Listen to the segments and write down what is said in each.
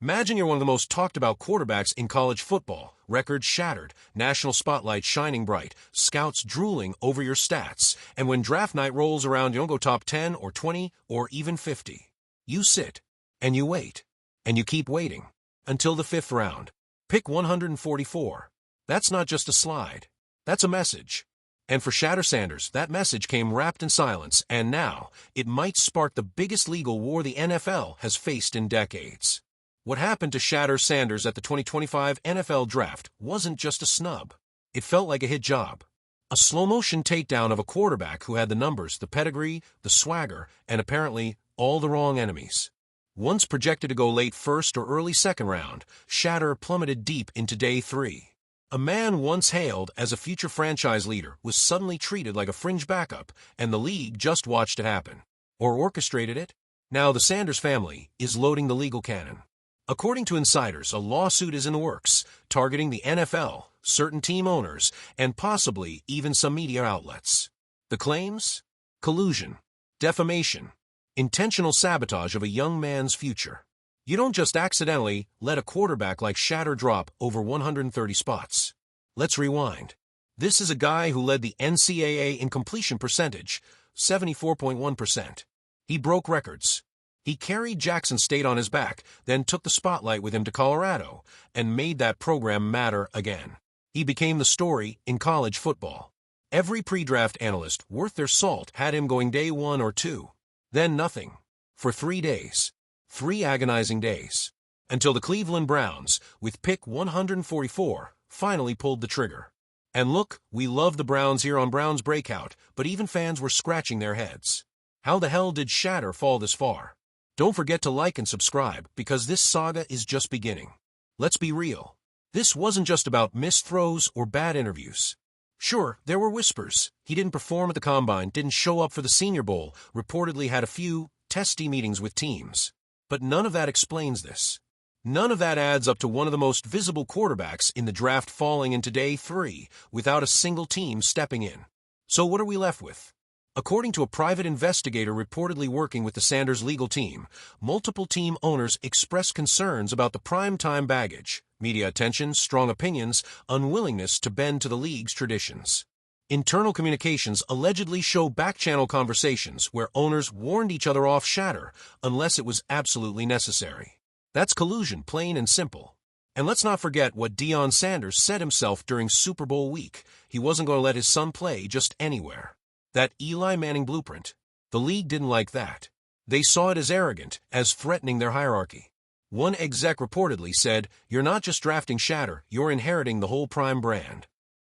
Imagine you're one of the most talked about quarterbacks in college football, records shattered, national spotlight shining bright, scouts drooling over your stats, and when draft night rolls around, you don't go top 10 or 20 or even 50. You sit, and you wait, and you keep waiting, until the fifth round. Pick 144. That's not just a slide. That's a message. And for Shatter Sanders, that message came wrapped in silence, and now, it might spark the biggest legal war the NFL has faced in decades. What happened to Shatter Sanders at the 2025 NFL Draft wasn't just a snub. It felt like a hit job. A slow-motion takedown of a quarterback who had the numbers, the pedigree, the swagger, and apparently all the wrong enemies. Once projected to go late first or early second round, Shatter plummeted deep into day 3. A man once hailed as a future franchise leader was suddenly treated like a fringe backup, and the league just watched it happen. Or orchestrated it. Now the Sanders family is loading the legal cannon. According to insiders, a lawsuit is in the works, targeting the NFL, certain team owners, and possibly even some media outlets. The claims? Collusion, defamation, intentional sabotage of a young man's future. You don't just accidentally let a quarterback like Shatter drop over 130 spots. Let's rewind. This is a guy who led the NCAA in completion percentage, 74.1%. He broke records. He carried Jackson State on his back, then took the spotlight with him to Colorado, and made that program matter again. He became the story in college football. Every pre-draft analyst worth their salt had him going day 1 or 2. Then nothing. For 3 days. 3 agonizing days. Until the Cleveland Browns, with pick 144, finally pulled the trigger. And look, we love the Browns here on Browns Breakout, but even fans were scratching their heads. How the hell did Shatter fall this far? Don't forget to like and subscribe, because this saga is just beginning. Let's be real. This wasn't just about missed throws or bad interviews. Sure, there were whispers. He didn't perform at the Combine, didn't show up for the Senior Bowl, reportedly had a few testy meetings with teams. But none of that explains this. None of that adds up to one of the most visible quarterbacks in the draft falling into day 3 without a single team stepping in. So what are we left with? According to a private investigator reportedly working with the Sanders legal team, multiple team owners expressed concerns about the primetime baggage, media attention, strong opinions, unwillingness to bend to the league's traditions. Internal communications allegedly show back-channel conversations where owners warned each other off Shatter unless it was absolutely necessary. That's collusion, plain and simple. And let's not forget what Deion Sanders said himself during Super Bowl week. He wasn't going to let his son play just anywhere. That Eli Manning blueprint. The league didn't like that. They saw it as arrogant, as threatening their hierarchy. One exec reportedly said, "You're not just drafting Shatter, you're inheriting the whole Prime brand."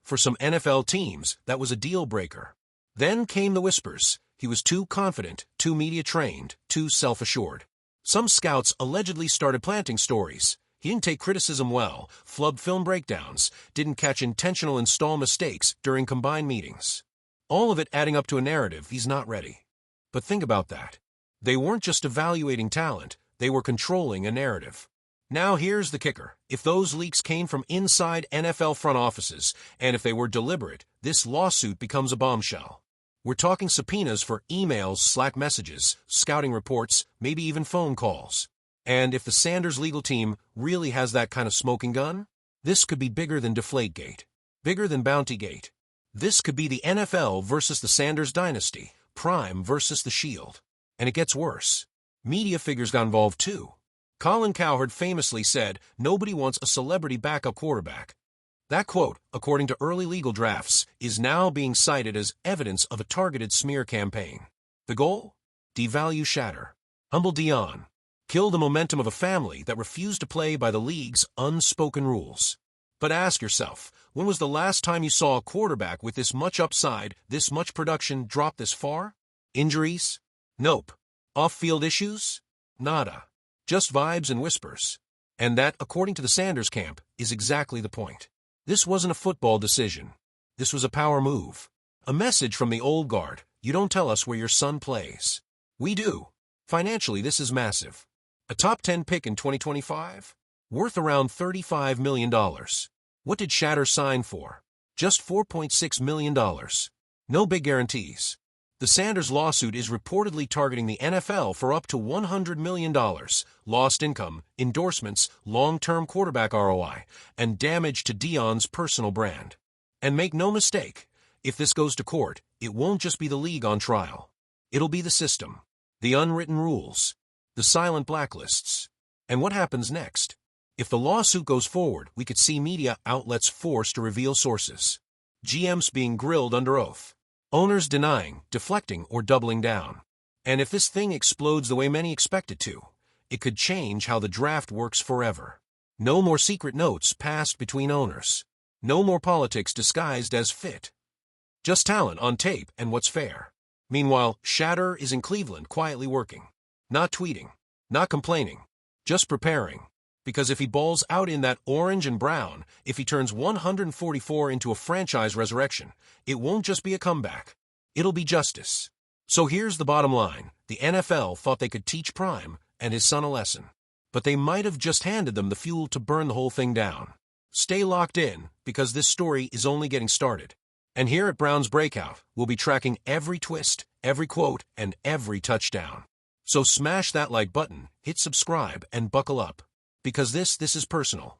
For some NFL teams, that was a deal breaker. Then came the whispers. He was too confident, too media-trained, too self-assured. Some scouts allegedly started planting stories. He didn't take criticism well, flubbed film breakdowns, didn't catch intentional install mistakes during combined meetings. All of it adding up to a narrative he's not ready. But think about that. They weren't just evaluating talent, they were controlling a narrative. Now here's the kicker. If those leaks came from inside NFL front offices, and if they were deliberate, this lawsuit becomes a bombshell. We're talking subpoenas for emails, Slack messages, scouting reports, maybe even phone calls. And if the Sanders legal team really has that kind of smoking gun, this could be bigger than Deflategate, bigger than Bountygate. This could be the NFL versus the Sanders dynasty, Prime versus the Shield. And it gets worse. Media figures got involved too. Colin Cowherd famously said, "Nobody wants a celebrity backup quarterback." That quote, according to early legal drafts, is now being cited as evidence of a targeted smear campaign. The goal? Devalue Shatter. Humble Deion. Kill the momentum of a family that refused to play by the league's unspoken rules. But ask yourself, when was the last time you saw a quarterback with this much upside, this much production drop this far? Injuries? Nope. Off-field issues? Nada. Just vibes and whispers. And that, according to the Sanders camp, is exactly the point. This wasn't a football decision. This was a power move. A message from the old guard: you don't tell us where your son plays. We do. Financially, this is massive. A top 10 pick in 2025? Worth around $35 million. What did Shatter sign for? Just $4.6 million. No big guarantees. The Sanders lawsuit is reportedly targeting the NFL for up to $100 million, lost income, endorsements, long-term quarterback ROI, and damage to Deion's personal brand. And make no mistake, if this goes to court, it won't just be the league on trial. It'll be the system, the unwritten rules, the silent blacklists. And what happens next? If the lawsuit goes forward, we could see media outlets forced to reveal sources, GMs being grilled under oath, owners denying, deflecting, or doubling down. And if this thing explodes the way many expect it to, it could change how the draft works forever. No more secret notes passed between owners. No more politics disguised as fit. Just talent on tape and what's fair. Meanwhile, Shatter is in Cleveland quietly working. Not tweeting. Not complaining. Just preparing. Because if he balls out in that orange and brown, if he turns 144 into a franchise resurrection, it won't just be a comeback. It'll be justice. So here's the bottom line. The NFL thought they could teach Prime and his son a lesson. But they might have just handed them the fuel to burn the whole thing down. Stay locked in, because this story is only getting started. And here at Brown's Breakout, we'll be tracking every twist, every quote, and every touchdown. So smash that like button, hit subscribe, and buckle up. Because this is personal.